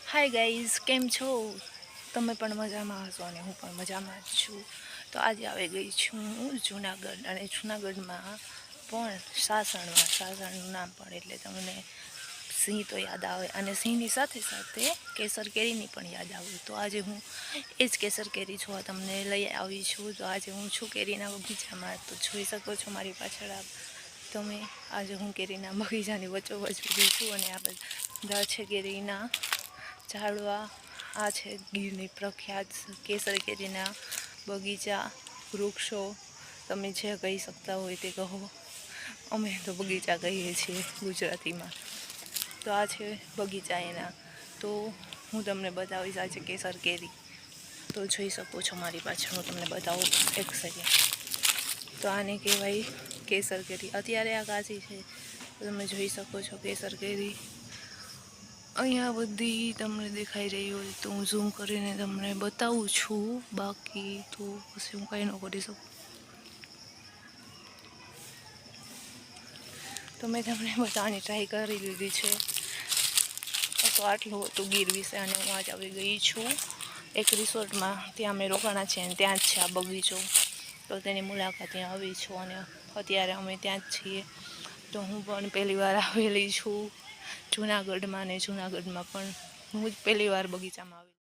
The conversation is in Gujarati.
હાય ગાઈઝ, કેમ છો? તમે પણ મજામાં હશો અને હું પણ મજામાં જ છું. તો આજે આવી ગઈ છું જૂનાગઢ, અને જૂનાગઢમાં પણ સાસણનું નામ પણ એટલે તમને સિંહ તો યાદ આવે, અને સિંહની સાથે સાથે કેસર કેરીની પણ યાદ આવે. તો આજે હું એ જ કેસર કેરી જોવા તમને લઈ આવી છું. તો આજે હું છું કેરીના બગીચામાં. તો જોઈ શકો છો મારી પાછળ તમે, આજે હું કેરીના બગીચાની વચ્ચોવચ્ચ ઊભી છું, અને આ બધા છે કેરીના ઝાડવા. આ છે ગીરની પ્રખ્યાત કેસર કેરીના બગીચા, વૃક્ષો. તમે જે કહી શકતા હોય તે કહો, અમે તો બગીચા કહીએ છીએ ગુજરાતીમાં. તો આ છે બગીચા એના. તો હું તમને બતાવીશ આ છે કેસર કેરી. તો જોઈ શકો છો મારી પાછળ, હું તમને બતાવું એક સેકન્ડ. તો આને કહેવાય કેસર કેરી. અત્યારે આ કાચી છે, તમે જોઈ શકો છો કેસર કેરી અહીંયા બધી તમને દેખાઈ રહી હોય તો હું ઝૂમ કરીને તમને બતાવું છું. બાકી તો પછી હું કંઈ ન કરી શકું. તો મેં તમને બતાવવાની ટ્રાય કરી લીધી છે. તો આટલું હતું ગીર વિશે. અને હું આજ આવી ગઈ છું એક રિસોર્ટમાં. ત્યાં અમે રોકાણા છે અને ત્યાં જ છે આ બગીચો. તો તેની મુલાકાત ત્યાં આવી છું, અને અત્યારે અમે ત્યાં જ છીએ. તો હું પણ પહેલી વાર આવેલી છું જૂનાગઢમાં, અને જૂનાગઢમાં પણ હું જ પહેલી વાર બગીચામાં આવી.